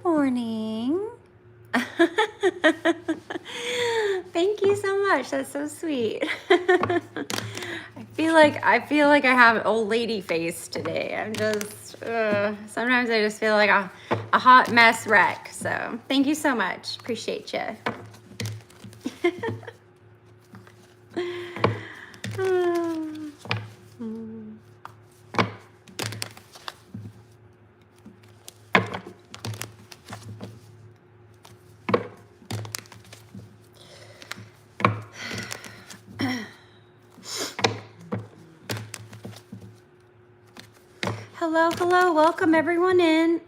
morning. Thank you so much. That's so sweet. I feel like I have old lady face today. I'm just sometimes I just feel like a hot mess wreck. So thank you so much. Appreciate you. Hello, hello, welcome everyone in.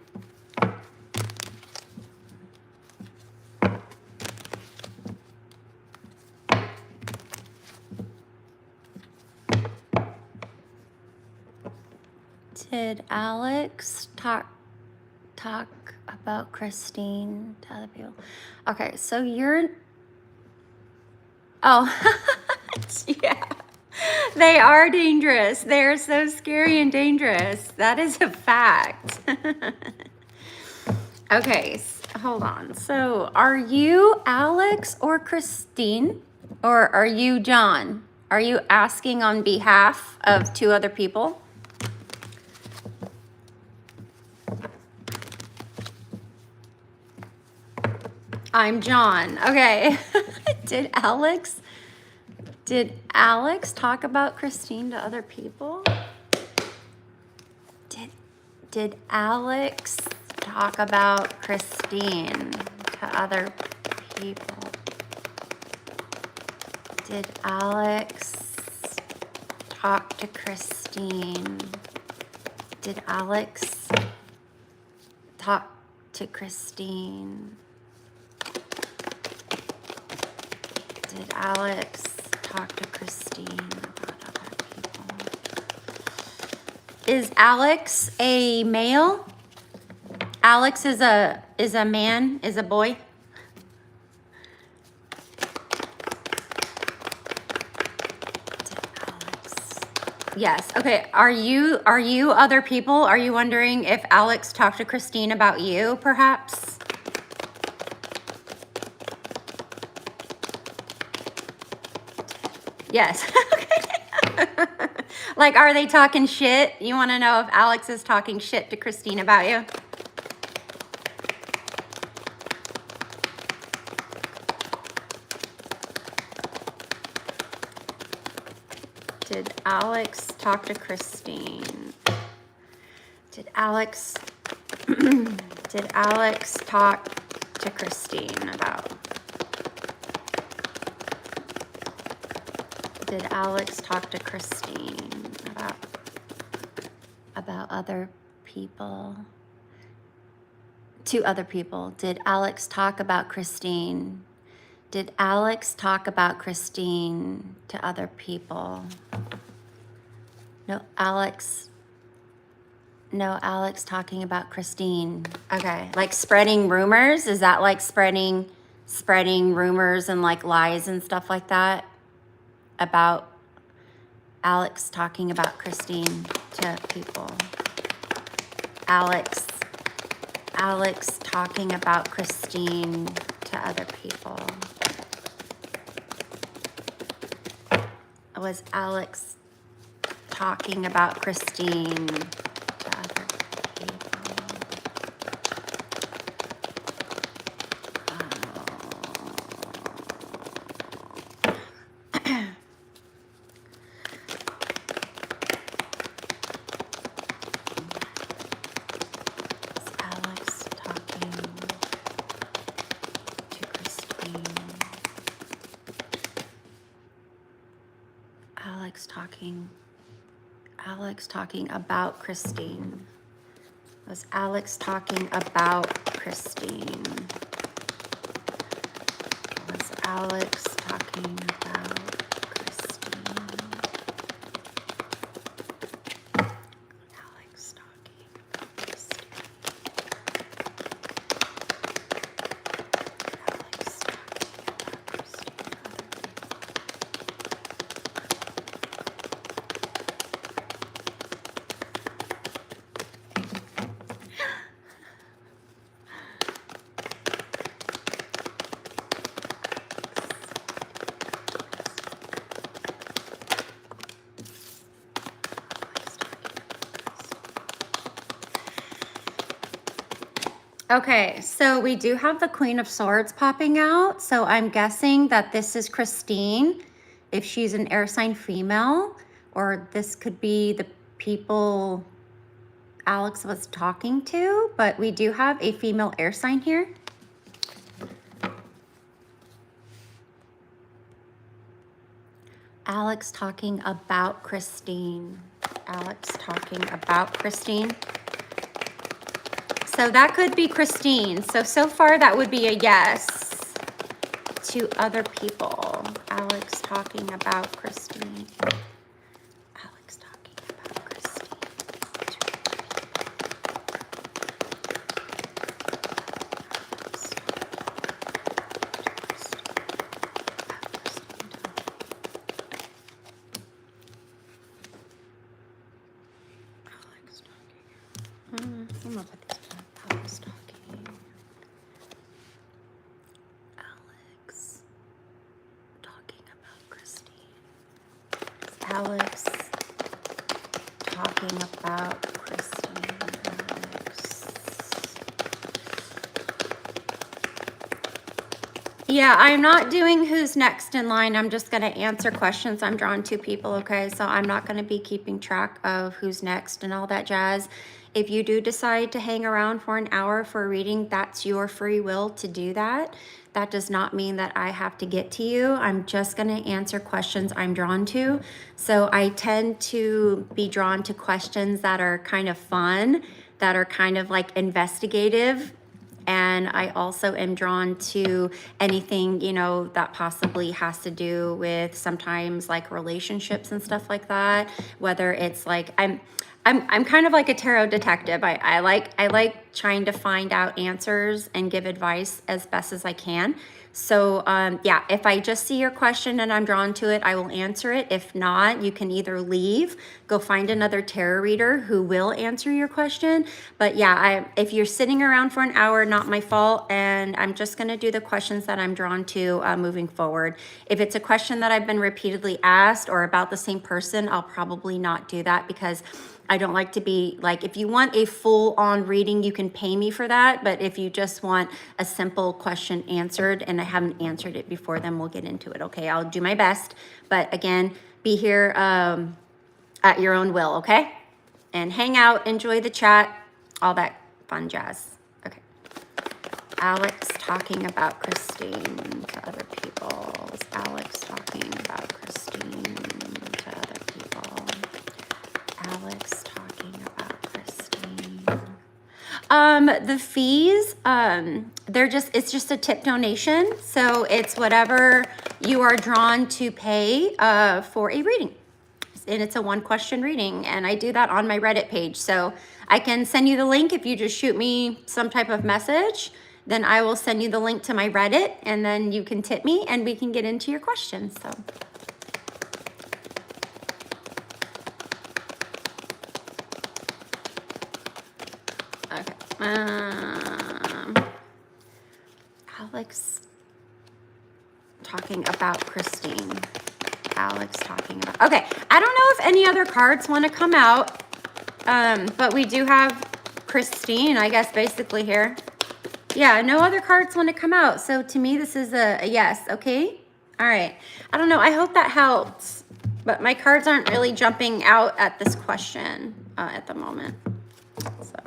Did Alex talk about Christine to other people? Okay, so you're, oh, yeah. They are dangerous. They're so scary and dangerous. That is a fact. Okay, hold on. So are you Alex or Christine? Or are you John? Are you asking on behalf of two other people? I'm John. Okay. Did Alex talk about Christine to other people? Did Alex talk about Christine to other people? Did Alex talk to Christine? Did Alex talk to Christine? Did Alex talk to Christine about other people? Is Alex a male? Alex is a man, is a boy? Yes. Okay. Are you other people? Are you wondering if Alex talked to Christine about you, perhaps? Yes. Like, are they talking shit? You want to know if Alex is talking shit to Christine about you? Did Alex talk to Christine? Did Alex talk to Christine about? Did Alex talk to Christine about other people? To other people. Did Alex talk about Christine? Did Alex talk about Christine to other people? No, Alex talking about Christine. Okay, like spreading rumors? Is that like spreading rumors and like lies and stuff like that about Alex talking about Christine to people? Alex talking about Christine to other people. Was Alex talking about Christine to other people? Is Alex talking to Christine? Alex talking about Christine. Was Alex talking about Christine? Was Alex talking about Christine? Alex talking about Christine. Alex talking about Christine. Okay, so we do have the Queen of Swords popping out. So I'm guessing that this is Christine, if she's an air sign female, or this could be the people Alex was talking to, but we do have a female air sign here. Alex talking about Christine. Alex talking about Christine. So that could be Christine. So far that would be a yes to other people. Alex talking about Christine. Alex talking about Christine. I'm gonna put these down. Alex talking. Alex talking about Christine. Alex talking about Christine. Alex. Yeah, I'm not doing who's next in line. I'm just going to answer questions. I'm drawing two people, okay? So I'm not going to be keeping track of who's next and all that jazz. If you do decide to hang around for an hour for a reading, that's your free will to do that. That does not mean that I have to get to you. I'm just going to answer questions I'm drawn to. So I tend to be drawn to questions that are kind of fun, that are kind of like investigative. And I also am drawn to anything, you know, that possibly has to do with sometimes like relationships and stuff like that. Whether it's like I'm kind of like a tarot detective. I like trying to find out answers and give advice as best as I can. So yeah, if I just see your question and I'm drawn to it, I will answer it. If not, you can either leave, go find another tarot reader who will answer your question. But yeah, if you're sitting around for an hour, not my fault. And I'm just gonna do the questions that I'm drawn to moving forward. If it's a question that I've been repeatedly asked or about the same person, I'll probably not do that because I don't like to be like, if you want a full on reading, you can pay me for that. But if you just want a simple question answered and I haven't answered it before, then we'll get into it. Okay, I'll do my best. But again, be here at your own will, okay? And hang out, enjoy the chat, all that fun jazz. Okay. Alex talking about Christine to other people. Is Alex talking about Christine to other people? Alex talking about Christine. The fees, it's just a tip donation. So it's whatever you are drawn to pay for a reading. And it's a 1-question reading. And I do that on my Reddit page. So I can send you the link if you just shoot me some type of message. Then I will send you the link to my Reddit and then you can tip me and we can get into your questions. So. Okay. Alex talking about Christine. Alex talking about. Okay. I don't know if any other cards want to come out, but we do have Christine, I guess, basically here. Yeah, no other cards want to come out. So to me, this is a yes. Okay. All right. I don't know. I hope that helps, but my cards aren't really jumping out at this question at the moment. So.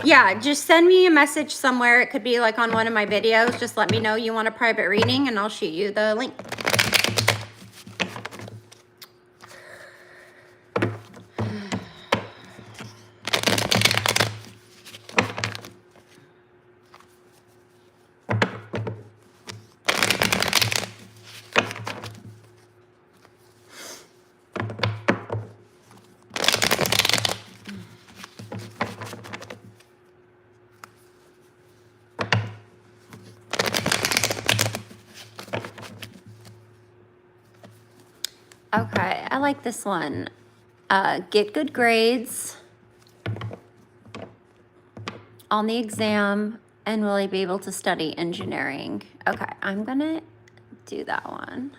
Yeah, just send me a message somewhere. It could be like on one of my videos. Just let me know you want a private reading and I'll shoot you the link. Okay, I like this one. Get good grades on the exam and will I be able to study engineering? Okay, I'm gonna do that one.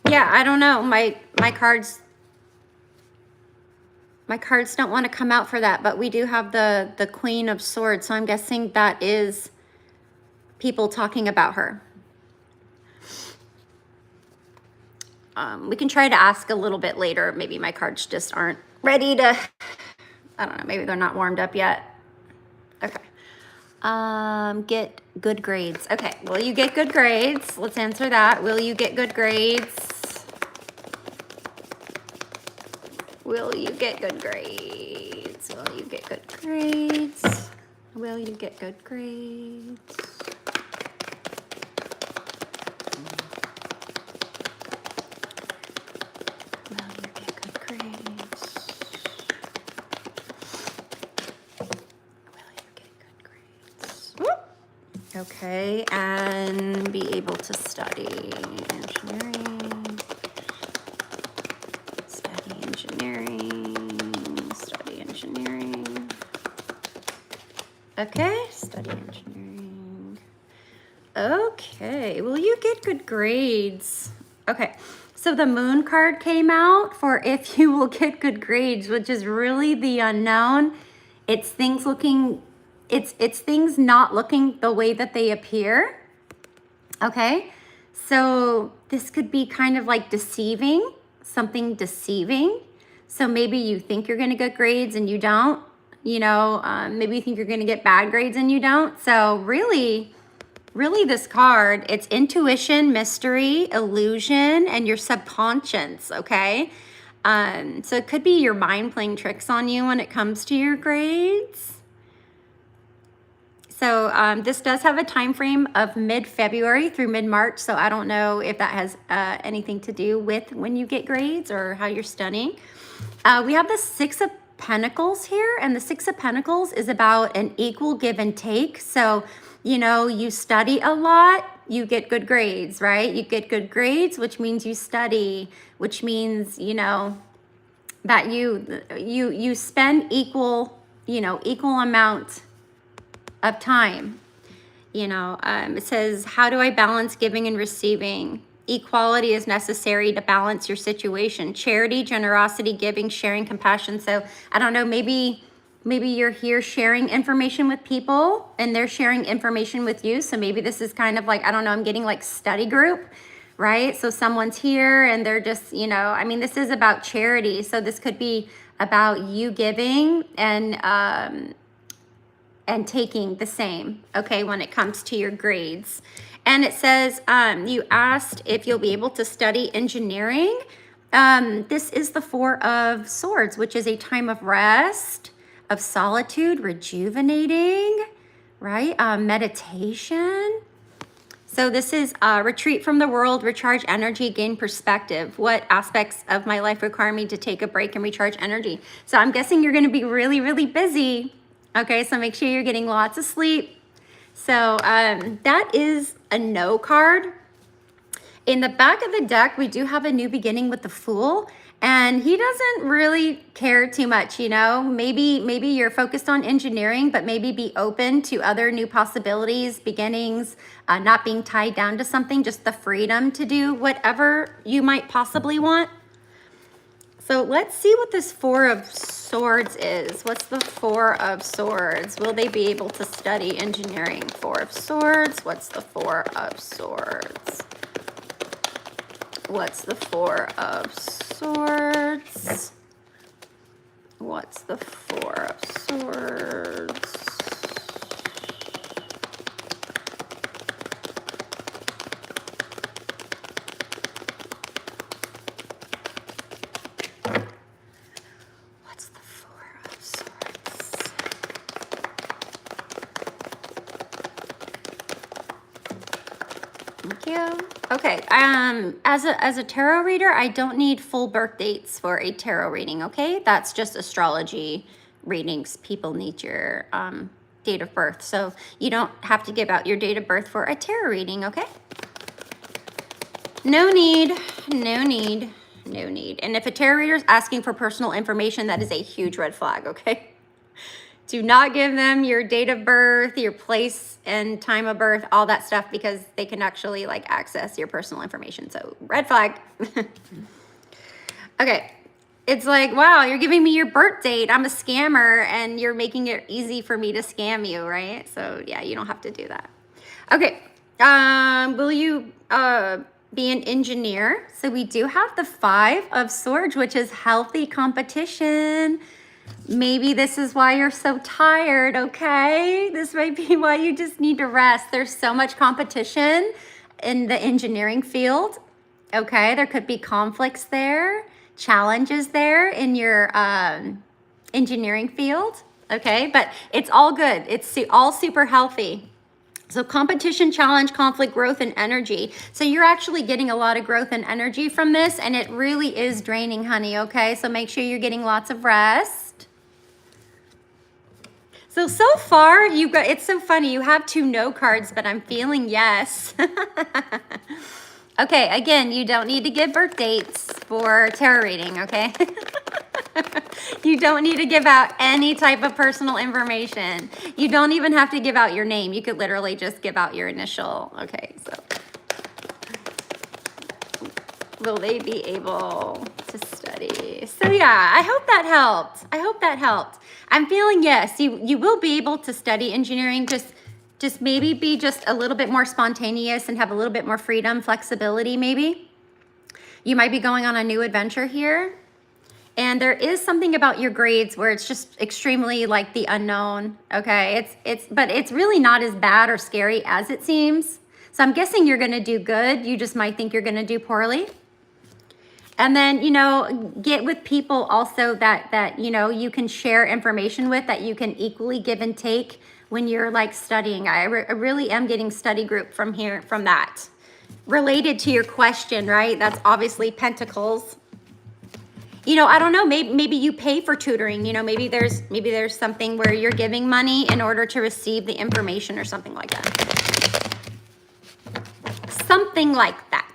Yeah, I don't know. My cards don't want to come out for that, but we do have the Queen of Swords, so I'm guessing that is people talking about her. We can try to ask a little bit later. Maybe my cards just aren't ready to, I don't know, maybe they're not warmed up yet. Okay. Get good grades. Okay, will you get good grades? Let's answer that. Will you get good grades? Will you get good grades? Will you get good grades? Will you get good grades? Will you get good grades? Will you get good grades? Whoop. Okay, and be able to study engineering. Study engineering. Okay, study engineering. Okay, will you get good grades? Okay, so the moon card came out for if you will get good grades, which is really the unknown. It's things looking, it's things not looking the way that they appear. Okay, so this could be kind of like deceiving, something deceiving. So maybe you think you're gonna get grades and you don't, you know, maybe you think you're gonna get bad grades and you don't. So really this card, it's intuition, mystery, illusion, and your subconscious, okay? So it could be your mind playing tricks on you when it comes to your grades. So this does have a time frame of mid-February through mid-March, so I don't know if that has anything to do with when you get grades or how you're studying. We have the Six of Pentacles here, and the Six of Pentacles is about an equal give and take. So, you know, you study a lot, you get good grades, right? You get good grades, which means you study, which means, you know, that you spend equal amount of time. You know, it says, how do I balance giving and receiving? Equality is necessary to balance your situation. Charity, generosity, giving, sharing, compassion. So I don't know, maybe you're here sharing information with people and they're sharing information with you. So maybe this is kind of like, I don't know, I'm getting like study group, right? So someone's here and they're just, you know, I mean, this is about charity. So this could be about you giving and taking the same, okay, when it comes to your grades. And it says, you asked if you'll be able to study engineering. This is the Four of Swords, which is a time of rest, of solitude, rejuvenating, right? Meditation. So this is retreat from the world, recharge energy, gain perspective. What aspects of my life require me to take a break and recharge energy? So I'm guessing you're going to be really, really busy. Okay, so make sure you're getting lots of sleep. So that is a no card. In the back of the deck, we do have a new beginning with the Fool, and he doesn't really care too much, you know. Maybe you're focused on engineering, but maybe be open to other new possibilities, beginnings, not being tied down to something, just the freedom to do whatever you might possibly want. So let's see what this Four of Swords is. What's the Four of Swords? Will they be able to study engineering? Four of Swords. What's the Four of Swords? What's the Four of Swords? What's the Four of Swords? Thank you. Okay, as a tarot reader, I don't need full birth dates for a tarot reading, okay? That's just astrology readings. People need your date of birth. So you don't have to give out your date of birth for a tarot reading, okay? No need, no need. No need. And if a tarot reader is asking for personal information, that is a huge red flag, okay? Do not give them your date of birth, your place and time of birth, all that stuff, because they can actually like access your personal information. So red flag. Okay. It's like, wow, you're giving me your birth date. I'm a scammer and you're making it easy for me to scam you, right? So yeah, you don't have to do that. Okay. Will you be an engineer? So we do have the 5 of Swords, which is healthy competition. Maybe this is why you're so tired, okay? This might be why you just need to rest. There's so much competition in the engineering field, okay? There could be conflicts there, challenges there in your engineering field, okay? But it's all good. It's all super healthy. So competition, challenge, conflict, growth, and energy. So you're actually getting a lot of growth and energy from this, and it really is draining, honey, okay? So make sure you're getting lots of rest. So far, you've got, it's so funny, you have 2 no cards, but I'm feeling yes. Okay, again, you don't need to give birth dates for tarot reading, okay? You don't need to give out any type of personal information. You don't even have to give out your name. You could literally just give out your initial. Okay, so will they be able to study? So yeah, I hope that helped. I hope that helped. I'm feeling yes, you will be able to study engineering. Just maybe be just a little bit more spontaneous and have a little bit more freedom, flexibility maybe. You might be going on a new adventure here. And there is something about your grades where it's just extremely like the unknown, okay? But it's really not as bad or scary as it seems. So I'm guessing you're gonna do good. You just might think you're gonna do poorly. And then, you know, get with people also that you know, you can share information with, that you can equally give and take when you're like studying. I really am getting study group from here, from that. Related to your question, right? That's obviously Pentacles. You know, I don't know, maybe you pay for tutoring, you know, maybe there's something where you're giving money in order to receive the information or something like that. Something like that.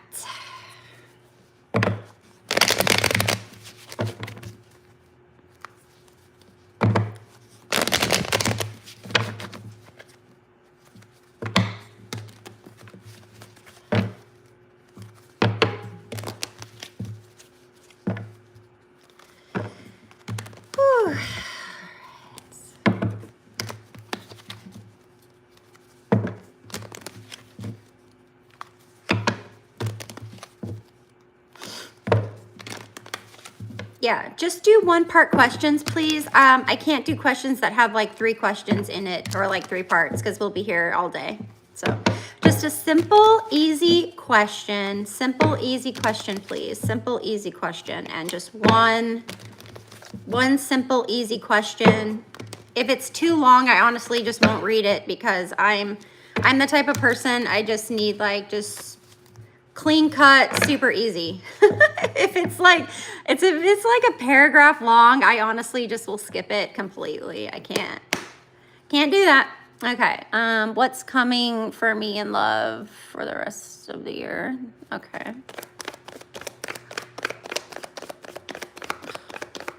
Yeah, just do 1-part questions, please. I can't do questions that have like 3 questions in it or like 3 parts because we'll be here all day. So just a simple, easy question. Simple, easy question, please. Simple, easy question. And just one simple, easy question. If it's too long, I honestly just won't read it because I'm the type of person, I just need like just clean cut, super easy. If it's like a paragraph long, I honestly just will skip it completely. I can't do that. Okay, what's coming for me in love for the rest of the year? Okay.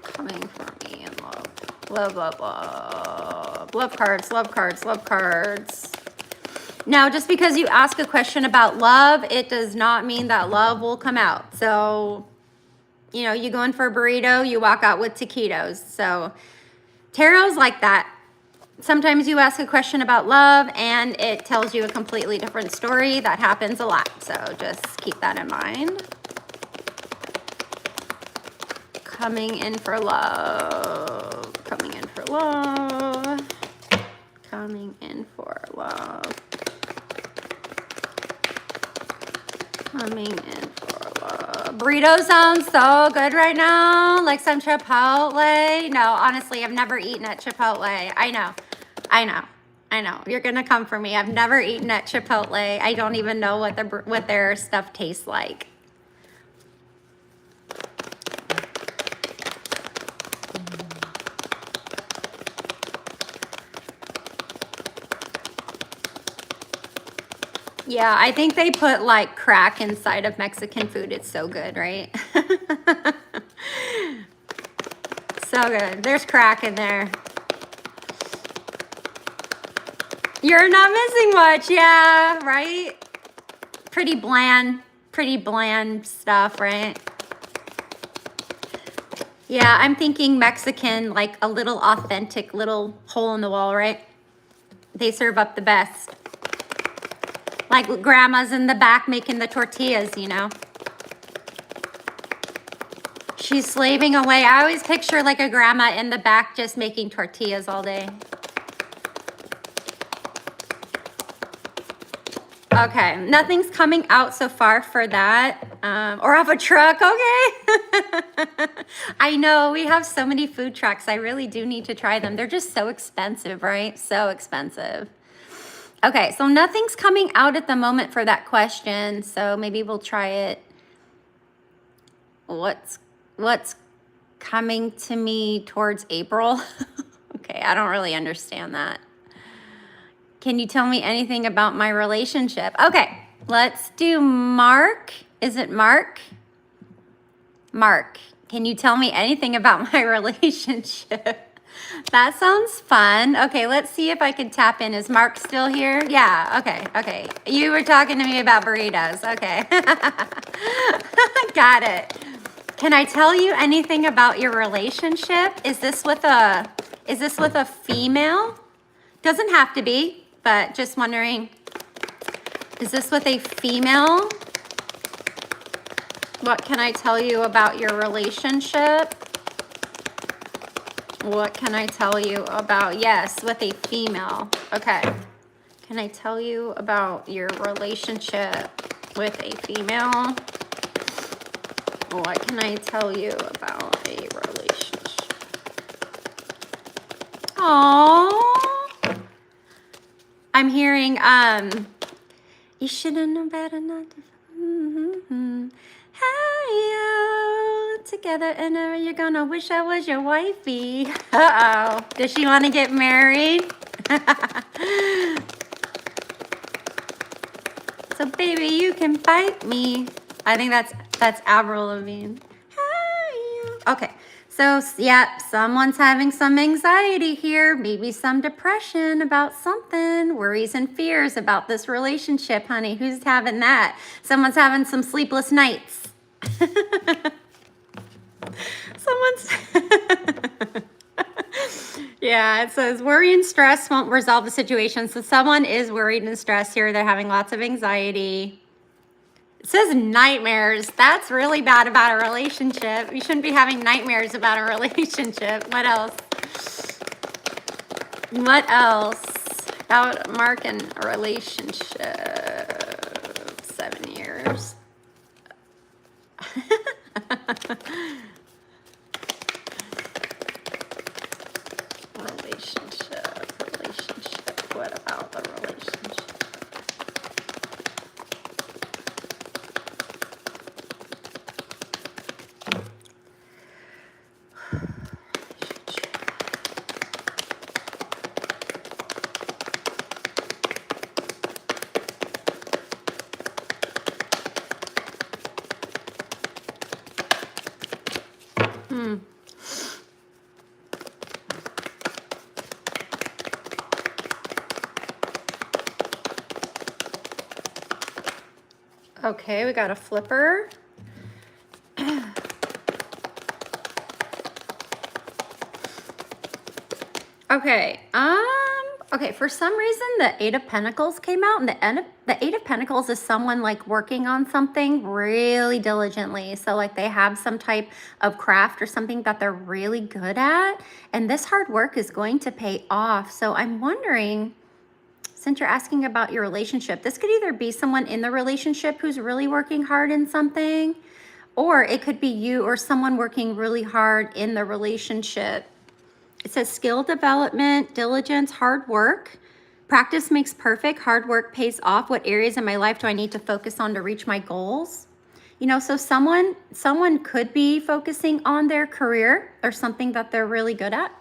Coming for me in love. Love, love, love. Love cards, love cards, love cards. Now, just because you ask a question about love, it does not mean that love will come out. So, you know, you go in for a burrito, you walk out with taquitos. So, tarot's like that. Sometimes you ask a question about love and it tells you a completely different story. That happens a lot. So, just keep that in mind. Coming in for love. Coming in for love. Coming in for love. Coming in for love. Burrito sounds so good right now. Like some Chipotle. No, honestly, I've never eaten at Chipotle. I know. You're gonna come for me. I've never eaten at Chipotle. I don't even know what their stuff tastes like. Yeah, I think they put like crack inside of Mexican food. It's so good, right? So good. There's crack in there. You're not missing much, yeah, right? Pretty bland stuff, right? Yeah, I'm thinking Mexican, like a little authentic little hole in the wall, right? They serve up the best. Like grandma's in the back making the tortillas, you know? She's slaving away. I always picture like a grandma in the back just making tortillas all day. Okay, nothing's coming out so far for that. Or off a truck, okay. I know, we have so many food trucks. I really do need to try them. They're just so expensive, right? So expensive. Okay, so nothing's coming out at the moment for that question. So maybe we'll try it. What's coming to me towards April? Okay, I don't really understand that. Can you tell me anything about my relationship? Okay, let's do Mark. Is it Mark? Mark, can you tell me anything about my relationship? That sounds fun. Okay, let's see if I can tap in. Is Mark still here? Yeah, okay. You were talking to me about burritos. Okay. Got it. Can I tell you anything about your relationship? Is this with a female? Doesn't have to be, but just wondering, is this with a female? What can I tell you about your relationship? What can I tell you about, yes, with a female. Okay. Can I tell you about your relationship with a female? What can I tell you about a relationship? Aww. I'm hearing, you should have known better not to. Hey, together and ever you're gonna wish I was your wifey. Uh-oh. Does she want to get married? So baby, you can fight me. I think that's Avril Lavigne. Hey. Okay. So, yeah, someone's having some anxiety here, maybe some depression about something, worries and fears about this relationship, honey. Who's having that? Someone's having some sleepless nights. Someone's... Yeah, it says worry and stress won't resolve the situation. So someone is worried and stressed here. They're having lots of anxiety. It says nightmares. That's really bad about a relationship. You shouldn't be having nightmares about a relationship. What else? What else about Mark and a relationship? 7 years. Relationship. What about the relationship? Okay, we got a flipper. Okay, okay, for some reason the Eight of Pentacles came out, and the Eight of Pentacles is someone like working on something really diligently. So like they have some type of craft or something that they're really good at, and this hard work is going to pay off. So I'm wondering, since you're asking about your relationship, this could either be someone in the relationship who's really working hard in something, or it could be you or someone working really hard in the relationship. It says skill development, diligence, hard work. Practice makes perfect. Hard work pays off. What areas in my life do I need to focus on to reach my goals? You know, so someone could be focusing on their career or something that they're really good at.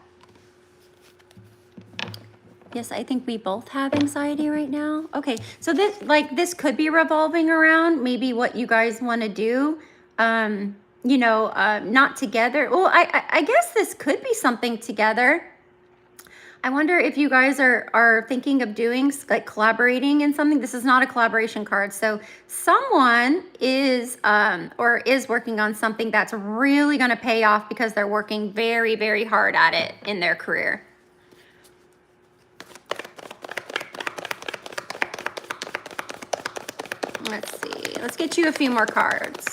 Yes, I think we both have anxiety right now. Okay, so this could be revolving around maybe what you guys want to do. Not together. Well, I guess this could be something together. I wonder if you guys are thinking of doing like collaborating in something. This is not a collaboration card. So someone is or is working on something that's really going to pay off because they're working very, very hard at it in their career. Let's see. Let's get you a few more cards.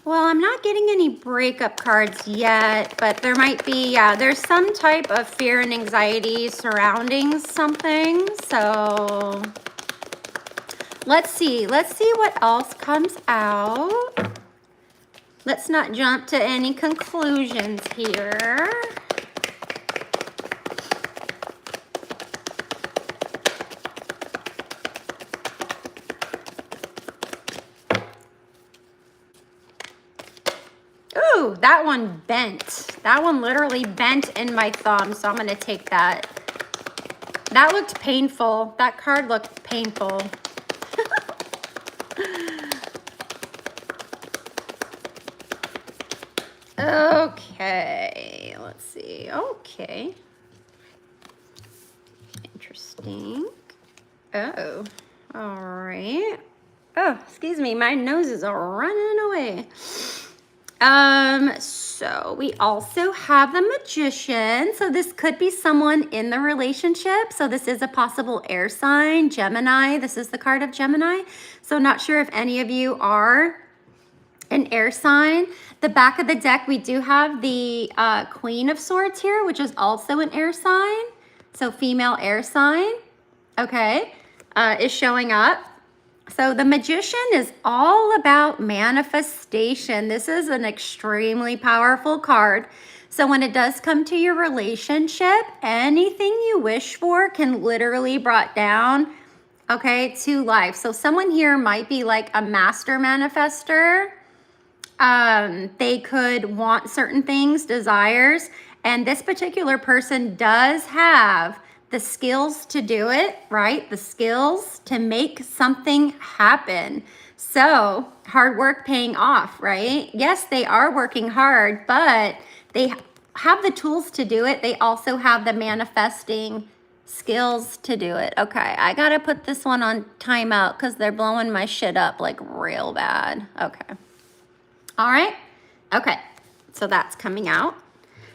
Well, I'm not getting any breakup cards yet, but there might be, there's some type of fear and anxiety surrounding something. So let's see what else comes out. Let's not jump to any conclusions here. Ooh, that one bent. That one literally bent in my thumb, so I'm going to take that. That looked painful. That card looked painful. Okay, let's see. Okay. Interesting. Oh, all right. Oh, excuse me, my nose is running away. So we also have the Magician. So this could be someone in the relationship. So this is a possible air sign, Gemini. This is the card of Gemini. So not sure if any of you are an air sign. The back of the deck, we do have the Queen of Swords here, which is also an air sign. So female air sign, okay, is showing up. So the Magician is all about manifestation. This is an extremely powerful card. So when it does come to your relationship, anything you wish for can literally be brought down, okay, to life. So someone here might be like a master manifester. They could want certain things, desires, and this particular person does have the skills to do it, right? The skills to make something happen. So hard work paying off, right? Yes, they are working hard, but they have the tools to do it. They also have the manifesting skills to do it. Okay, I gotta put this one on timeout because they're blowing my shit up like real bad. Okay. All right. Okay, so that's coming out.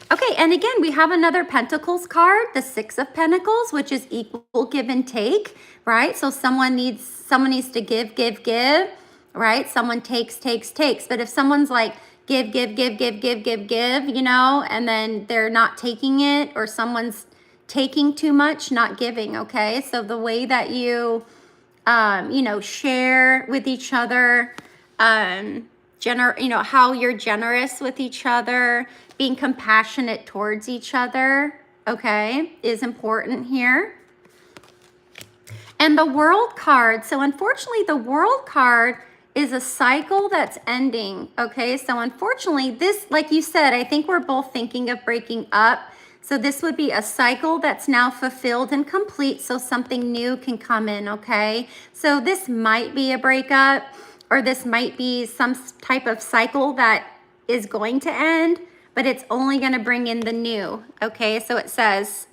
Okay, and again, we have another Pentacles card, the Six of Pentacles, which is equal give and take, right? So someone needs to give, right? Someone takes. But if someone's like give, you know, and then they're not taking it, or someone's taking too much, not giving, okay? So the way that you, share with each other, how you're generous with each other, being compassionate towards each other, okay, is important here. And the World card, so unfortunately the World card is a cycle that's ending, okay? So unfortunately this, like you said, I think we're both thinking of breaking up. So this would be a cycle that's now fulfilled and complete, so something new can come in, okay? So this might be a breakup, or this might be some type of cycle that is going to end, but it's only going to bring in the new, okay? So it says,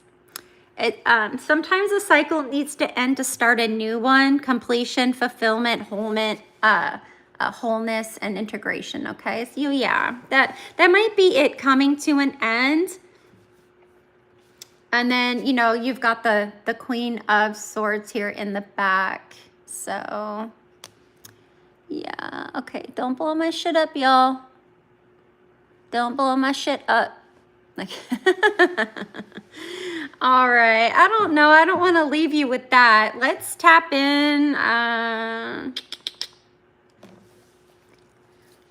sometimes a cycle needs to end to start a new one, completion, fulfillment, wholeness, and integration, okay? So yeah, that might be it coming to an end. And then, you've got the Queen of Swords here in the back, so yeah, okay, don't blow my shit up, y'all. Don't blow my shit up. Like, all right. I don't know. I don't want to leave you with that. Let's tap in.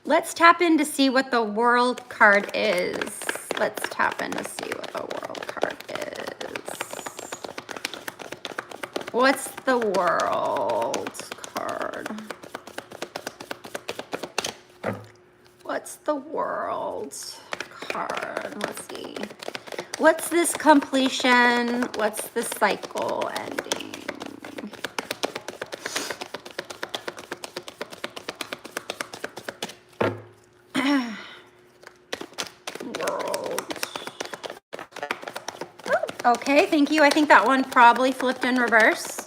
Let's tap in to see what the world card is. Let's tap in to see what the world card is. What's the world card? What's the world card? Let's see. What's this completion? What's the cycle ending? World. Oh, okay, thank you. I think that one probably flipped in reverse.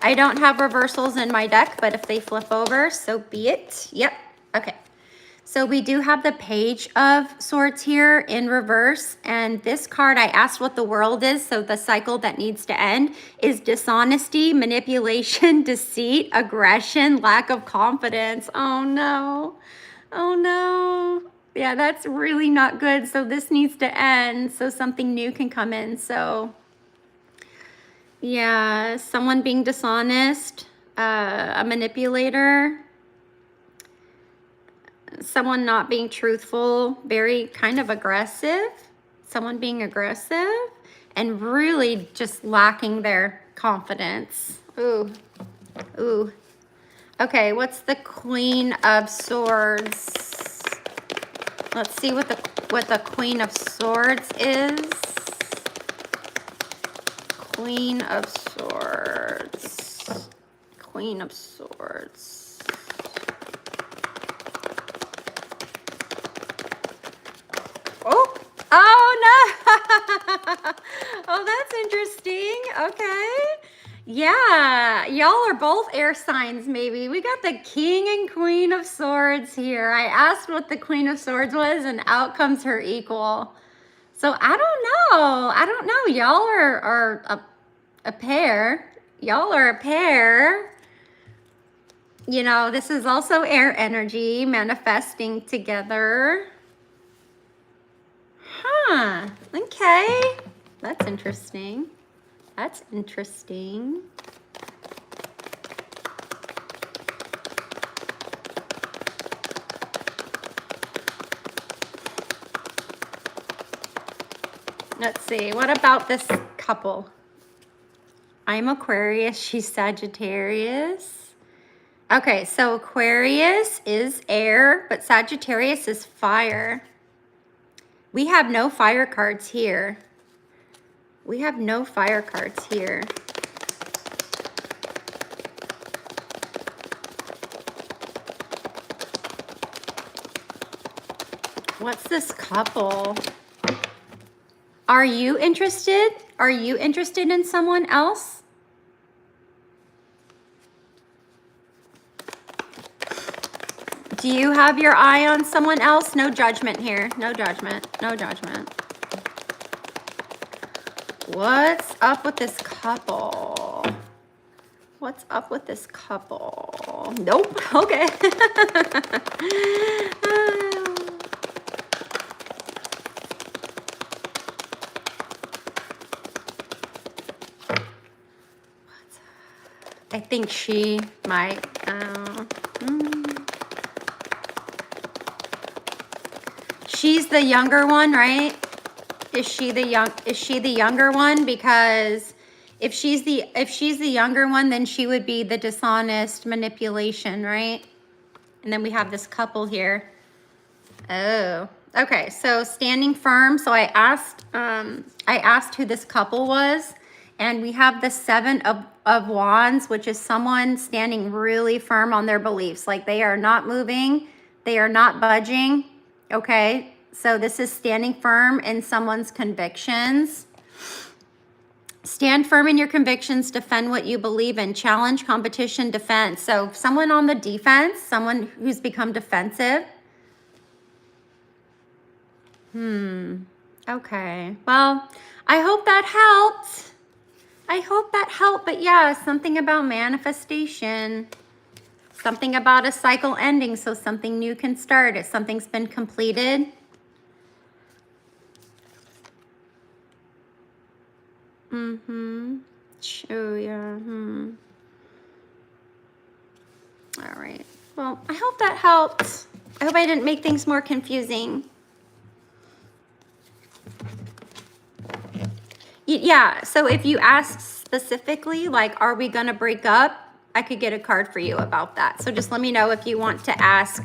I don't have reversals in my deck, but if they flip over, so be it. Yep, okay. So we do have the Page of Swords here in reverse, and this card, I asked what the world is, so the cycle that needs to end is dishonesty, manipulation, deceit, aggression, lack of confidence. Oh no, oh no. Yeah, that's really not good, so this needs to end so something new can come in. So yeah, someone being dishonest, a manipulator, someone not being truthful, very kind of aggressive, someone being aggressive and really just lacking their confidence. Ooh, ooh. Okay, what's the Queen of Swords? Let's see what the Queen of Swords is. Queen of Swords. Queen of Swords. Oh no! Oh, that's interesting. Okay. Yeah, y'all are both air signs, maybe. We got the King and Queen of Swords here. I asked what the Queen of Swords was, and out comes her equal. So I don't know. I don't know. Y'all are a pair. Y'all are a pair. You know, this is also air energy manifesting together. Huh. Okay. That's interesting. That's interesting. Let's see. What about this couple? I'm Aquarius. She's Sagittarius. Okay, so Aquarius is air, but Sagittarius is fire. We have no fire cards here. We have no fire cards here. What's this couple? Are you interested? Are you interested in someone else? Do you have your eye on someone else? No judgment here. No judgment. No judgment. What's up with this couple? What's up with this couple? Nope. Okay. I think she might. She's the younger one, right? Is she the younger one? Because if she's the younger one, then she would be the dishonest manipulation, right? And then we have this couple here. Oh, okay. So standing firm. So I asked who this couple was, and we have the Seven of Wands, which is someone standing really firm on their beliefs. Like they are not moving, they are not budging. Okay, so this is standing firm in someone's convictions. Stand firm in your convictions, defend what you believe in, challenge competition, defense. So someone on the defense, someone who's become defensive. Okay, well, I hope that helped. I hope that helped, but yeah, something about manifestation. Something about a cycle ending so something new can start. If something's been completed. Mm-hmm. Oh, yeah. All right. Well, I hope that helped. I hope I didn't make things more confusing. Yeah, so if you ask specifically, like, are we gonna break up? I could get a card for you about that. So just let me know if you want to ask,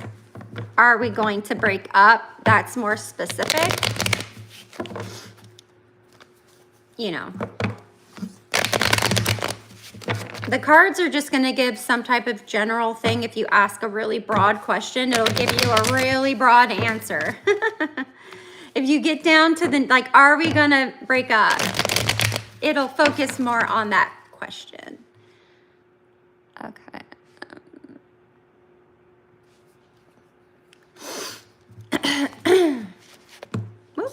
are we going to break up? That's more specific. You know. The cards are just gonna give some type of general thing. If you ask a really broad question, it'll give you a really broad answer. If you get down to the, like, are we gonna break up? It'll focus more on that question. Okay. Whoop.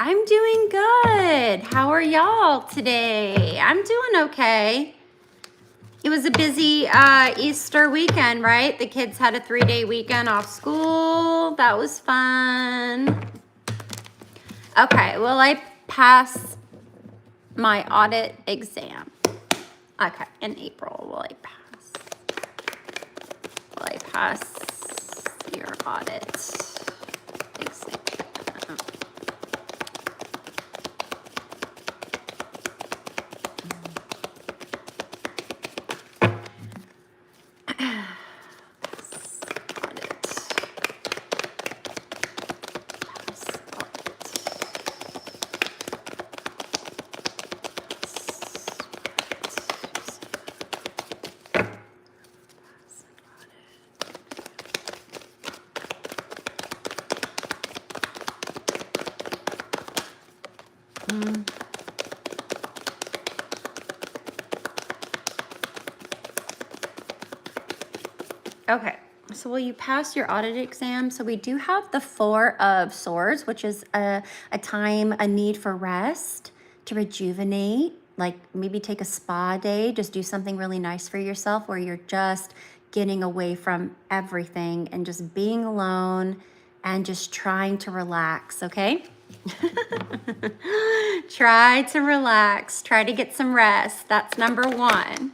I'm doing good. How are y'all today? I'm doing okay. It was a busy Easter weekend, right? The kids had a 3-day weekend off school. That was fun. Okay, will I pass my audit exam? Okay, in April, will I pass? Will I pass your audit exam? Okay, so will you pass your audit exam? So we do have the 4 of Swords, which is a time, a need for rest, to rejuvenate, like maybe take a spa day, just do something really nice for yourself where you're just getting away from everything and just being alone and just trying to relax, okay? Try to relax, try to get some rest. That's number 1.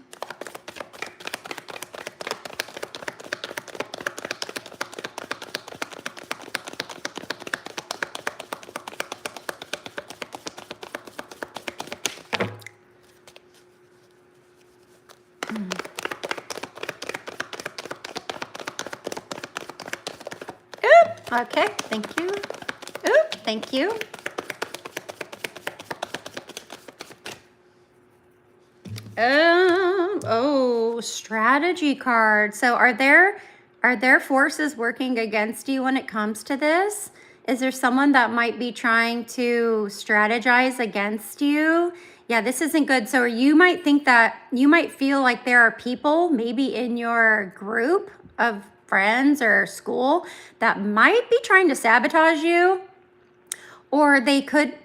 Okay, thank you. Oop, thank you. Oh, strategy card. So are there forces working against you when it comes to this? Is there someone that might be trying to strategize against you? Yeah, this isn't good. So you might think that you might feel like there are people maybe in your group of friends or school that might be trying to sabotage you, or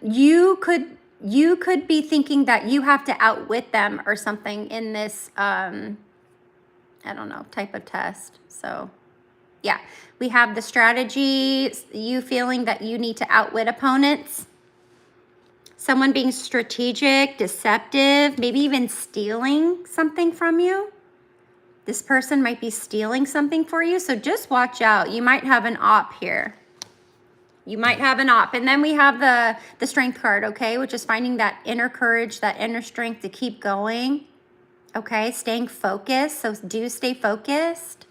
you could be thinking that you have to outwit them or something in this I don't know, type of test. So yeah, we have the strategy, you feeling that you need to outwit opponents, someone being strategic, deceptive, maybe even stealing something from you. This person might be stealing something for you, so just watch out. You might have an op here. You might have an op. And then we have the strength card, okay, which is finding that inner courage, that inner strength to keep going. Okay, staying focused. So do stay focused.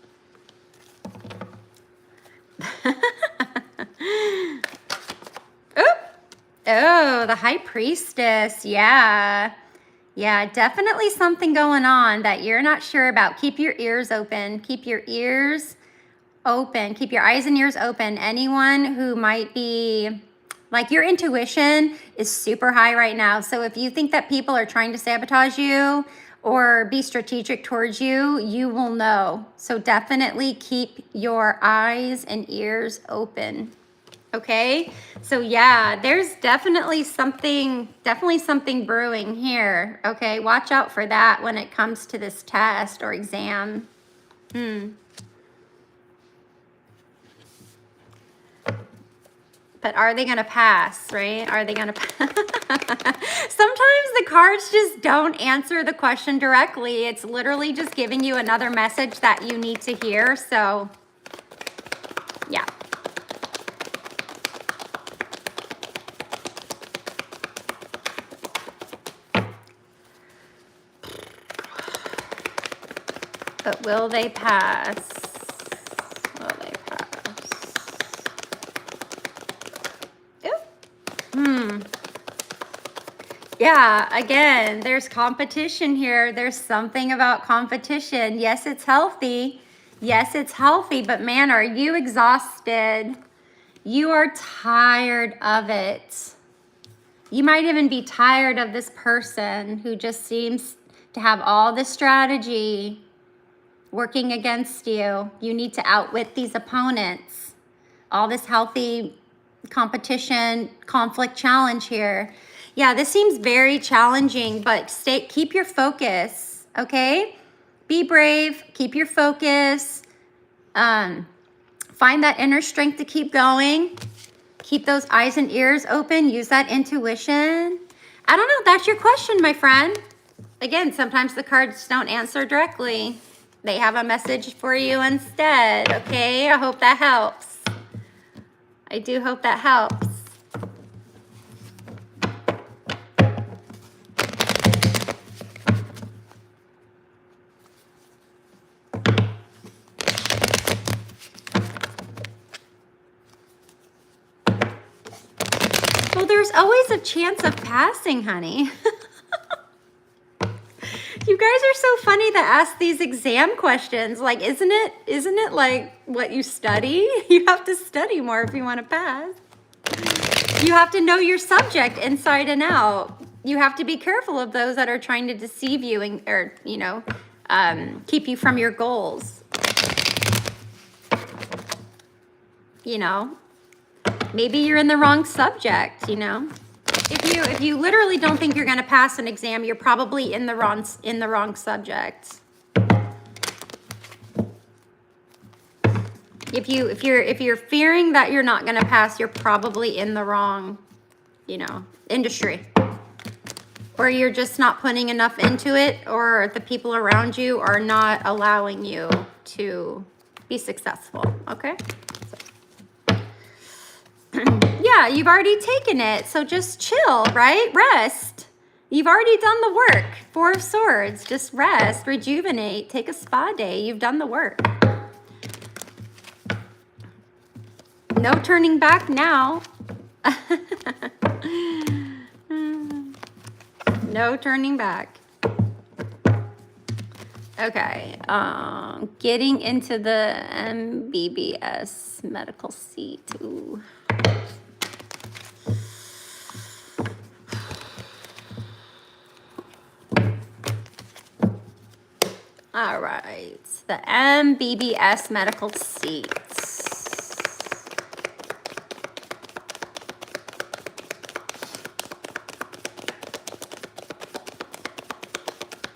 Oh, the High Priestess. Yeah. Yeah, definitely something going on that you're not sure about. Keep your ears open. Keep your ears open. Keep your eyes and ears open. Anyone who might be, like, your intuition is super high right now. So if you think that people are trying to sabotage you or be strategic towards you, you will know. So definitely keep your eyes and ears open. Okay, so yeah, there's definitely something brewing here. Okay, watch out for that when it comes to this test or exam. But are they going to pass, right? Are they going to pass? Sometimes the cards just don't answer the question directly. It's literally just giving you another message that you need to hear. So, yeah. But will they pass? Will they pass? Ooh. Yeah, again, there's competition here. There's something about competition. Yes, it's healthy. Yes, it's healthy, but man, are you exhausted? You are tired of it. You might even be tired of this person who just seems to have all this strategy working against you. You need to outwit these opponents. All this healthy competition, conflict, challenge here. Yeah, this seems very challenging, but keep your focus, okay? Be brave, keep your focus. Find that inner strength to keep going. Keep those eyes and ears open. Use that intuition. I don't know, that's your question, my friend. Again, sometimes the cards don't answer directly. They have a message for you instead, okay? I hope that helps. I do hope that helps. Well, there's always a chance of passing, honey. You guys are so funny to ask these exam questions. Like, isn't it like what you study? You have to study more if you want to pass. You have to know your subject inside and out. You have to be careful of those that are trying to deceive you and, or, you know, keep you from your goals. You know, maybe you're in the wrong subject, you know. If you literally don't think you're going to pass an exam, you're probably in the wrong subject. If you're fearing that you're not going to pass, you're probably in the wrong, you know, industry. Or you're just not putting enough into it, or the people around you are not allowing you to be successful, okay? Yeah, you've already taken it, so just chill, right? Rest. You've already done the work. Four of Swords. Just rest, rejuvenate, take a spa day. You've done the work. No turning back now. No turning back. Okay, getting into the MBBS medical seat. Ooh. All right, the MBBS medical seats.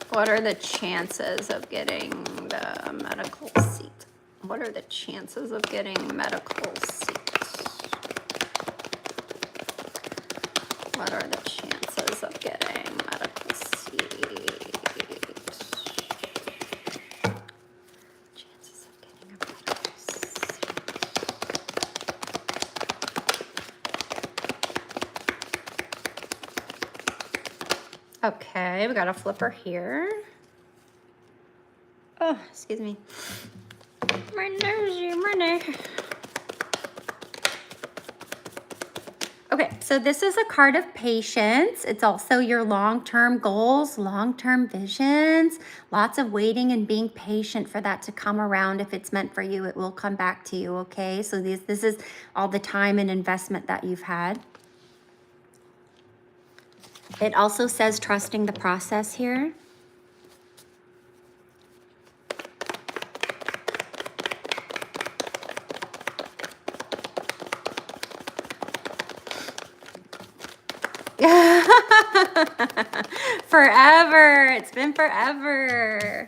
What are the chances of getting the medical seat? What are the chances of getting medical seats? What are the chances of getting medical seat? Chances of getting a medical seat. Okay, we got a flipper here. Oh, excuse me. My nosy, my neck. Okay, so this is a card of patience. It's also your long-term goals, long-term visions, lots of waiting and being patient for that to come around. If it's meant for you, it will come back to you, okay? So this is all the time and investment that you've had. It also says trusting the process here. Forever. It's been forever.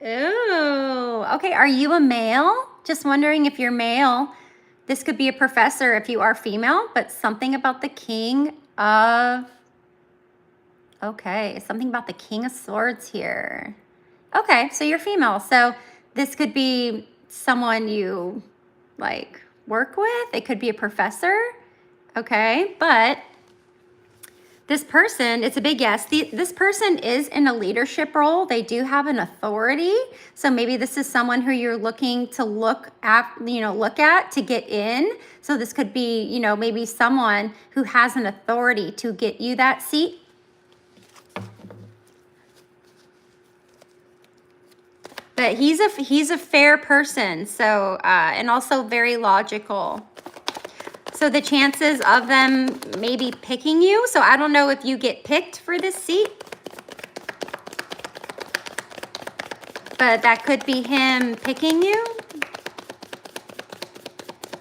Ooh. Okay, are you a male? Just wondering if you're male. This could be a professor if you are female, but something about the king of... Okay, something about the King of Swords here. Okay, so you're female. So this could be someone you like work with. It could be a professor. Okay, but this person, it's a big yes. This person is in a leadership role. They do have an authority. So maybe this is someone who you're looking to look at to get in. So this could be, maybe someone who has an authority to get you that seat. But he's a fair person, so and also very logical. So the chances of them maybe picking you, so I don't know if you get picked for this seat, but that could be him picking you.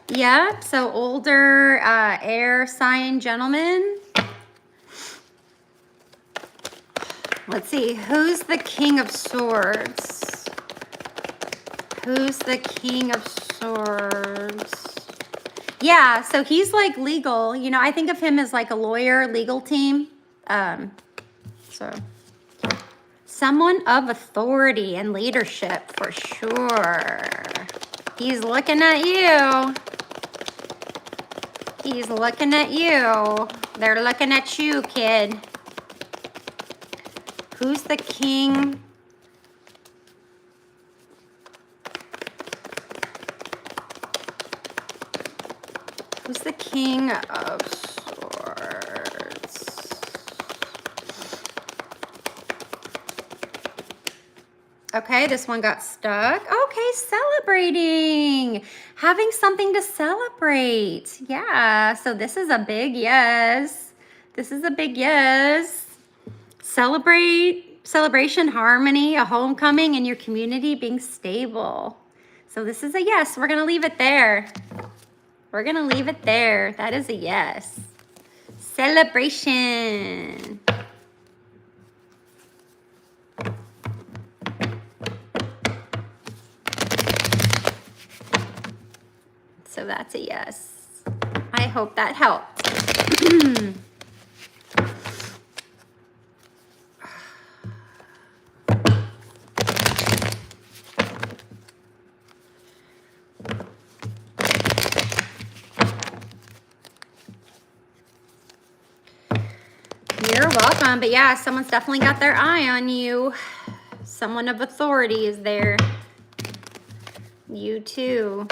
Yeah, so older air sign gentleman. Let's see, who's the King of Swords? Who's the King of Swords? Yeah, so he's like legal. I think of him as like a lawyer, legal team. So someone of authority and leadership for sure. He's looking at you. He's looking at you. They're looking at you, kid. Who's the king? Who's the King of Swords? Okay, this one got stuck. Okay, celebrating. Having something to celebrate. Yeah, so this is a big yes. This is a big yes. Celebration, harmony, a homecoming in your community, being stable. So this is a yes. We're going to leave it there. We're going to leave it there. That is a yes. Celebration. So that's a yes. I hope that helped. You're welcome. But yeah, someone's definitely got their eye on you. Someone of authority is there. You too.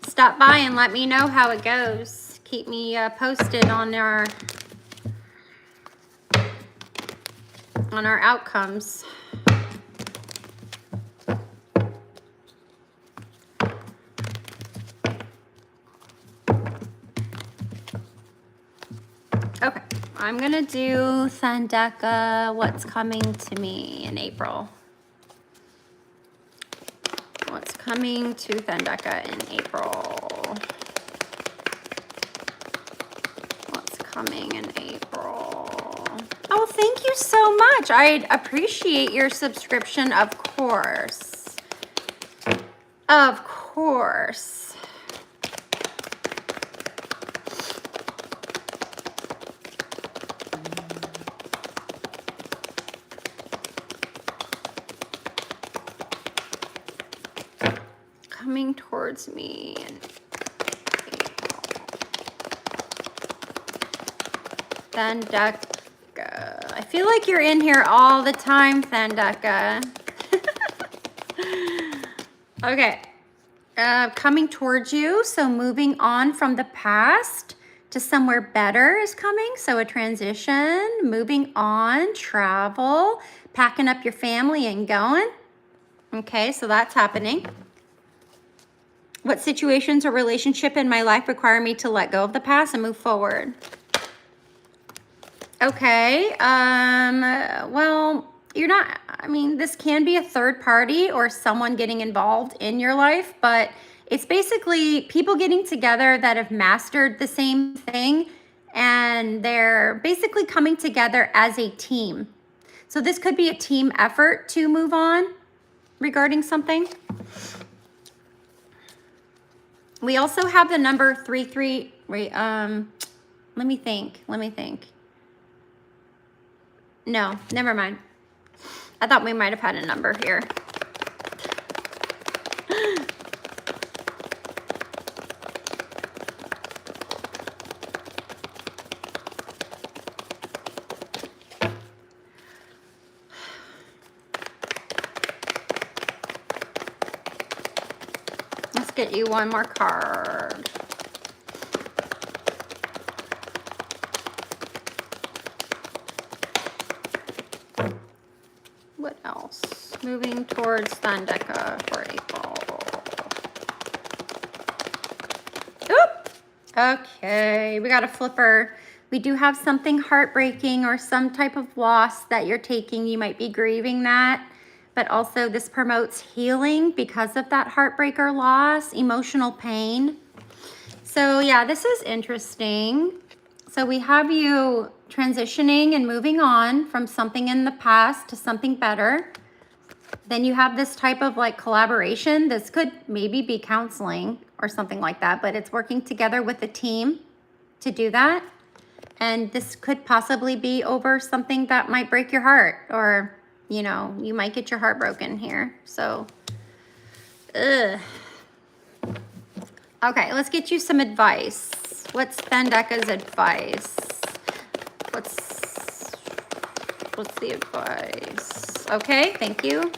Stop by and let me know how it goes. Keep me posted on our outcomes. Okay, I'm gonna do Sanda, what's coming to me in April. What's coming to Sanda in April? What's coming in April? Oh, thank you so much. I appreciate your subscription, of course. Of course. Coming towards me in April. Sanda. I feel like you're in here all the time, Sandaka. Okay. Coming towards you, so moving on from the past to somewhere better is coming. So a transition, moving on, travel, packing up your family and going. Okay, so that's happening. What situations or relationship in my life require me to let go of the past and move forward? Okay, well, you're not, I mean, this can be a third party or someone getting involved in your life, but it's basically people getting together that have mastered the same thing and they're basically coming together as a team. So this could be a team effort to move on regarding something. We also have the number 33, wait, let me think. No, never mind. I thought we might have had a number here. Let's get you one more card. What else? Moving towards Sandeka for April. Oop! Okay, we got a flipper. We do have something heartbreaking or some type of loss that you're taking. You might be grieving that, but also this promotes healing because of that heartbreak or loss, emotional pain. So yeah, this is interesting. So we have you transitioning and moving on from something in the past to something better. Then you have this type of like collaboration. This could maybe be counseling or something like that, but it's working together with a team to do that. And this could possibly be over something that might break your heart, or, you know, you might get your heart broken here. So, ugh. Okay, let's get you some advice. What's Sandeka's advice? What's the advice? Okay, thank you.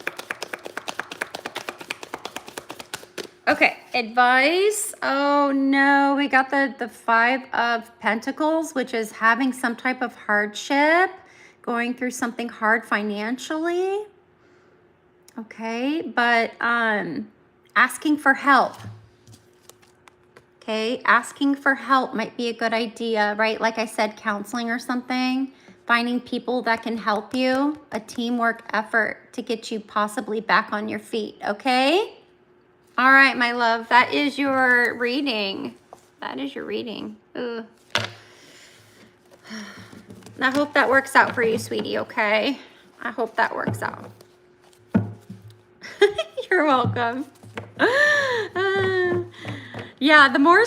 Okay, advice. Oh no, we got the 5 of Pentacles, which is having some type of hardship, going through something hard financially. Okay, but asking for help. Okay, asking for help might be a good idea, right? Like I said, counseling or something, finding people that can help you, a teamwork effort to get you possibly back on your feet, okay? All right, my love, that is your reading. That is your reading. Ugh. I hope that works out for you, sweetie, okay? I hope that works out. You're welcome. Yeah, the more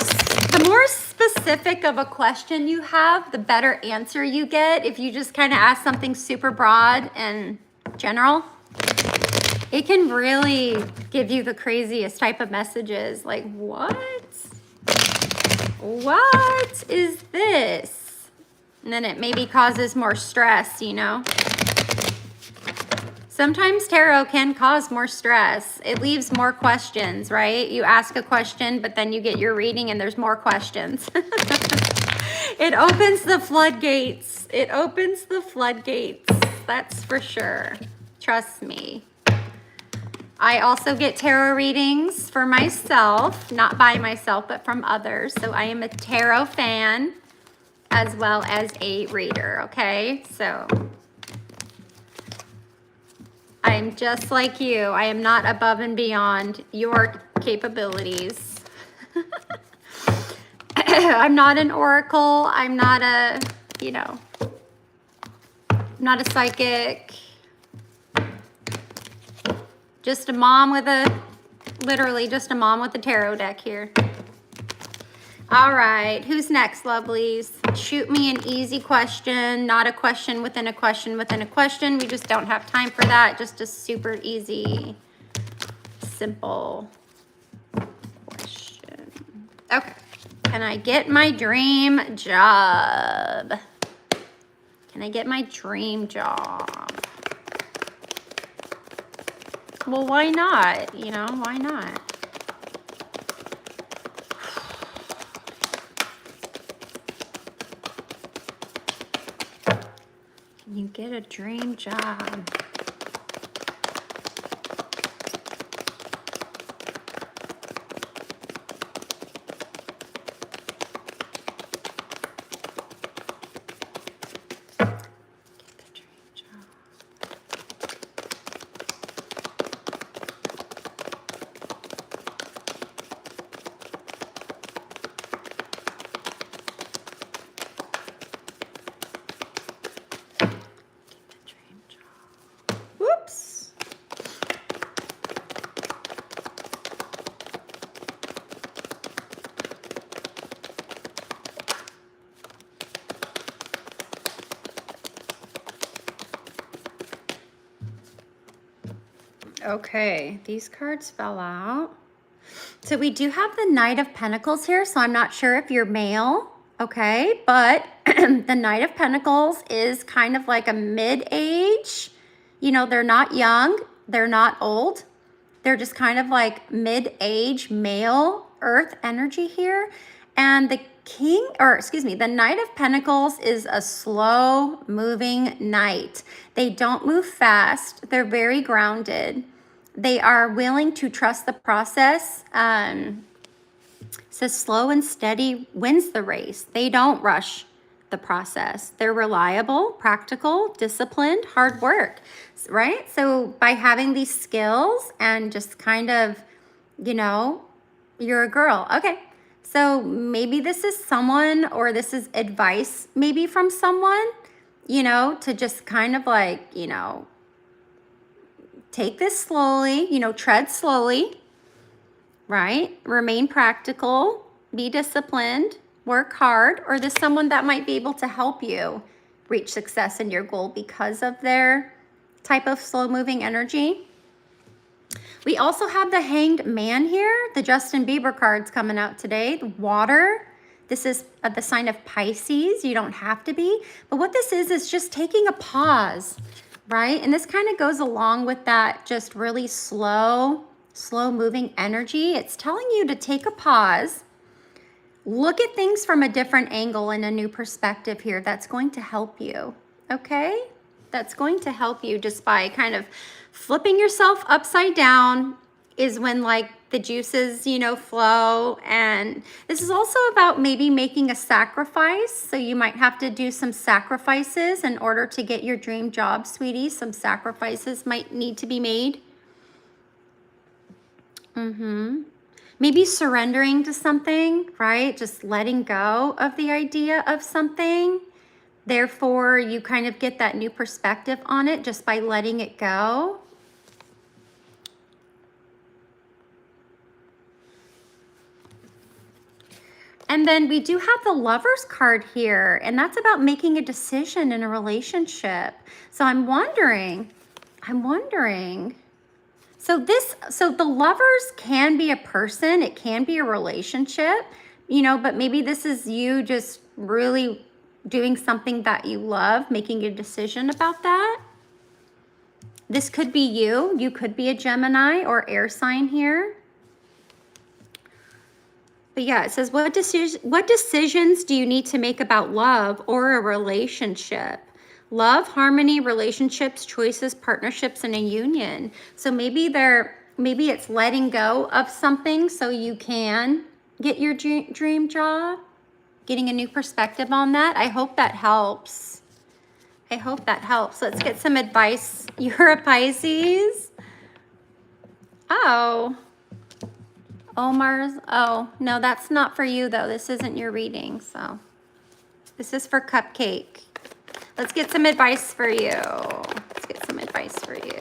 specific of a question you have, the better answer you get. If you just kind of ask something super broad and general, it can really give you the craziest type of messages. Like, what? What is this? And then it maybe causes more stress, you know? Sometimes tarot can cause more stress. It leaves more questions, right? You ask a question, but then you get your reading and there's more questions. It opens the floodgates. It opens the floodgates. That's for sure. Trust me. I also get tarot readings for myself, not by myself, but from others. So I am a tarot fan as well as a reader, okay? So I'm just like you. I am not above and beyond your capabilities. I'm not an oracle. I'm not a, you know, not a psychic. Just a mom with a, literally just a mom with a tarot deck here. All right, who's next, lovelies? Shoot me an easy question, not a question within a question within a question. We just don't have time for that. Just a super easy, simple question. Okay, can I get my dream job? Can I get my dream job? Well, why not? You know, why not? Can you get a dream job? Whoops. Okay, these cards fell out. So we do have the Knight of Pentacles here, so I'm not sure if you're male, okay? But the Knight of Pentacles is kind of like a mid-age. You know, they're not young, they're not old. They're just kind of like mid-age male earth energy here. And the king, or excuse me, the Knight of Pentacles is a slow moving knight. They don't move fast. They're very grounded. They are willing to trust the process. So slow and steady wins the race. They don't rush the process. They're reliable, practical, disciplined, hard work, right? So by having these skills and just kind of, you know, you're a girl. Okay. So maybe this is someone, or this is advice maybe from someone, you know, to just kind of like, you know, take this slowly, you know, tread slowly, right? Remain practical, be disciplined, work hard. Or there's someone that might be able to help you reach success in your goal because of their type of slow moving energy. We also have the Hanged Man here. The Justin Bieber card's coming out today. The water. This is the sign of Pisces. You don't have to be. But what this is just taking a pause, right? And this kind of goes along with that just really slow moving energy. It's telling you to take a pause, look at things from a different angle and a new perspective here. That's going to help you, okay? That's going to help you just by kind of flipping yourself upside down is when like the juices, you know, flow. And this is also about maybe making a sacrifice. So you might have to do some sacrifices in order to get your dream job, sweetie. Some sacrifices might need to be made. Maybe surrendering to something, right? Just letting go of the idea of something. Therefore, you kind of get that new perspective on it just by letting it go. And then we do have the Lovers card here, and that's about making a decision in a relationship. So I'm wondering, so the Lovers can be a person, it can be a relationship, you know, but maybe this is you just really doing something that you love, making a decision about that. This could be you. You could be a Gemini or air sign here. But yeah, it says, what decisions do you need to make about love or a relationship? Love, harmony, relationships, choices, partnerships, and a union. So maybe it's letting go of something so you can get your dream job, getting a new perspective on that. I hope that helps. I hope that helps. Let's get some advice. You're a Pisces. Oh. Omar's, oh, no, that's not for you though. This isn't your reading, so. This is for Cupcake. Let's get some advice for you. Let's get some advice for you.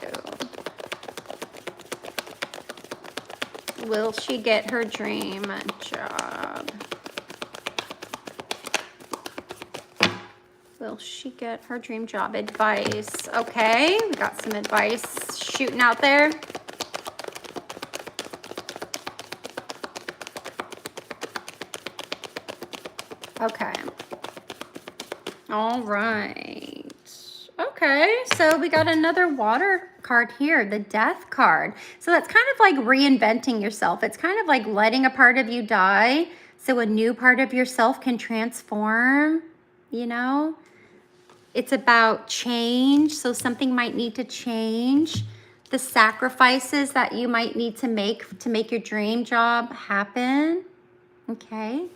Will she get her dream job? Will she get her dream job? Advice. Okay, we got some advice shooting out there. Okay. All right. Okay, so we got another water card here, the Death card. So that's kind of like reinventing yourself. It's kind of like letting a part of you die so a new part of yourself can transform, you know? It's about change, so something might need to change. The sacrifices that you might need to make your dream job happen, okay?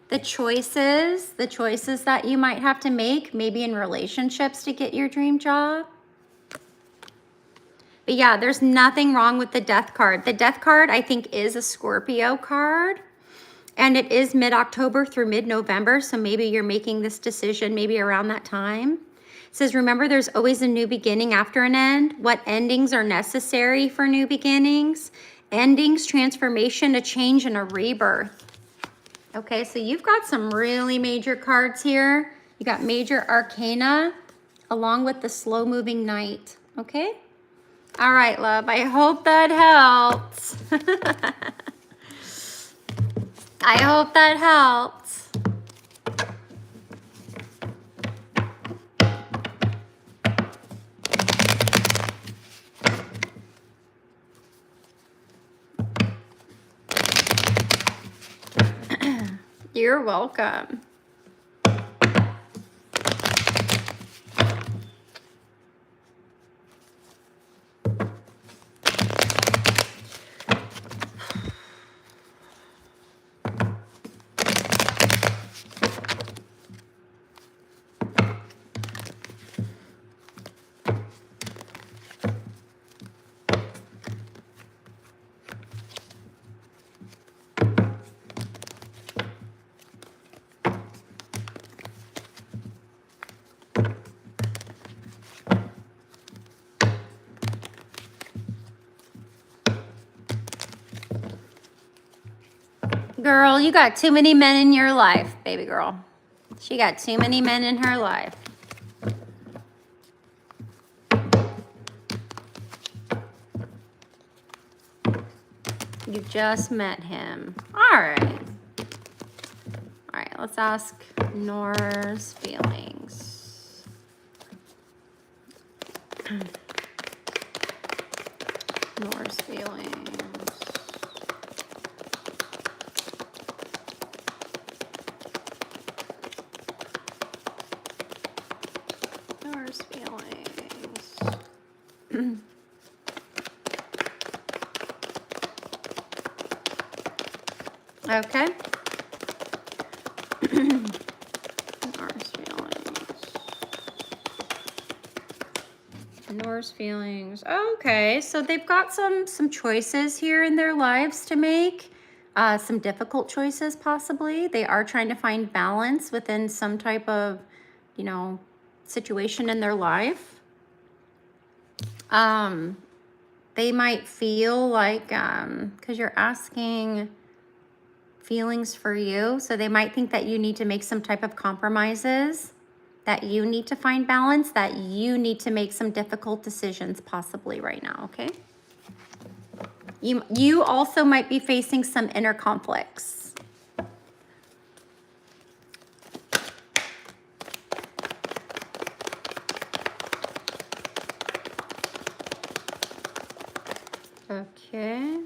The choices that you might have to make, maybe in relationships to get your dream job. But yeah, there's nothing wrong with the Death card. The Death card, I think, is a Scorpio card. And it is mid-October through mid-November, so maybe you're making this decision maybe around that time. It says, remember, there's always a new beginning after an end. What endings are necessary for new beginnings? Endings, transformation, a change, and a rebirth. Okay, so you've got some really major cards here. You got major arcana along with the slow-moving knight, okay? All right, love, I hope that helps. I hope that helps. You're welcome. Girl, you got too many men in your life, baby girl. She got too many men in her life. You just met him. All right. All right, let's ask Nora's feelings. Nora's feelings. Nora's feelings. Okay. Nora's feelings. Nora's feelings. Okay, so they've got some choices here in their lives to make. Some difficult choices, possibly. They are trying to find balance within some type of, you know, situation in their life. They might feel like, because you're asking feelings for you, so they might think that you need to make some type of compromises, that you need to find balance, that you need to make some difficult decisions possibly right now, okay? You also might be facing some inner conflicts. Okay.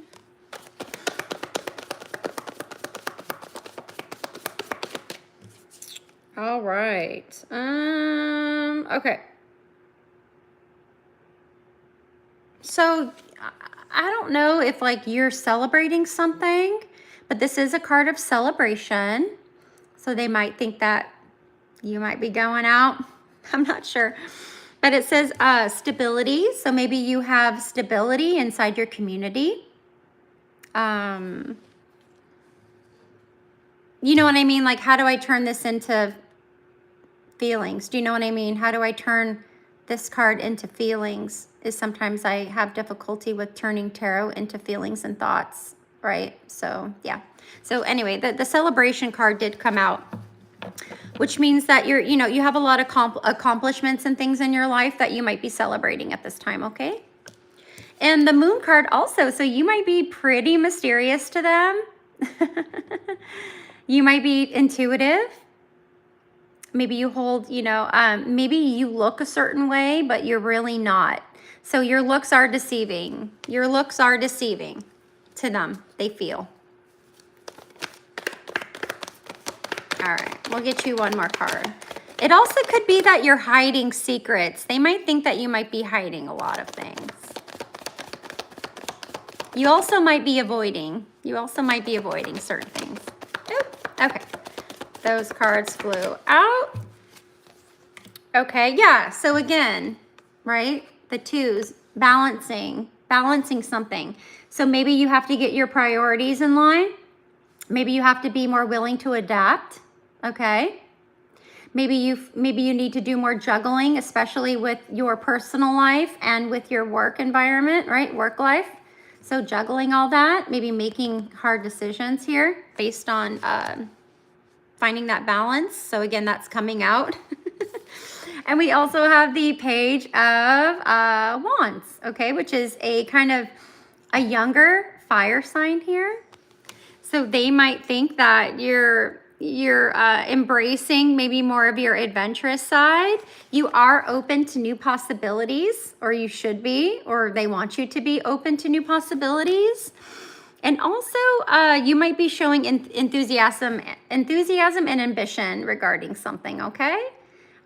All right. Okay. So I don't know if like you're celebrating something, but this is a card of celebration. So they might think that you might be going out. I'm not sure. But it says stability. So maybe you have stability inside your community. You know what I mean? Like, how do I turn this into feelings? Do you know what I mean? How do I turn this card into feelings? Is sometimes I have difficulty with turning tarot into feelings and thoughts, right? So yeah. So anyway, the celebration card did come out, which means that you have a lot of accomplishments and things in your life that you might be celebrating at this time, okay? And the moon card also, so you might be pretty mysterious to them. You might be intuitive. Maybe you hold, maybe you look a certain way, but you're really not. So your looks are deceiving. Your looks are deceiving to them, they feel. All right, we'll get you one more card. It also could be that you're hiding secrets. They might think that you might be hiding a lot of things. You also might be avoiding. Certain things. Oop, okay. Those cards flew out. Okay, yeah, so again, right? The twos, balancing something. So maybe you have to get your priorities in line. Maybe you have to be more willing to adapt, okay? Maybe you need to do more juggling, especially with your personal life and with your work environment, right? Work life. So juggling all that, maybe making hard decisions here based on finding that balance. So again, that's coming out. And we also have the Page of Wands, okay, which is a kind of a younger fire sign here. So they might think that you're embracing maybe more of your adventurous side. You are open to new possibilities, or you should be, or they want you to be open to new possibilities. And also, you might be showing enthusiasm and ambition regarding something, okay?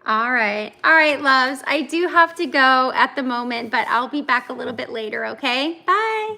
All right, loves. I do have to go at the moment, but I'll be back a little bit later, okay? Bye.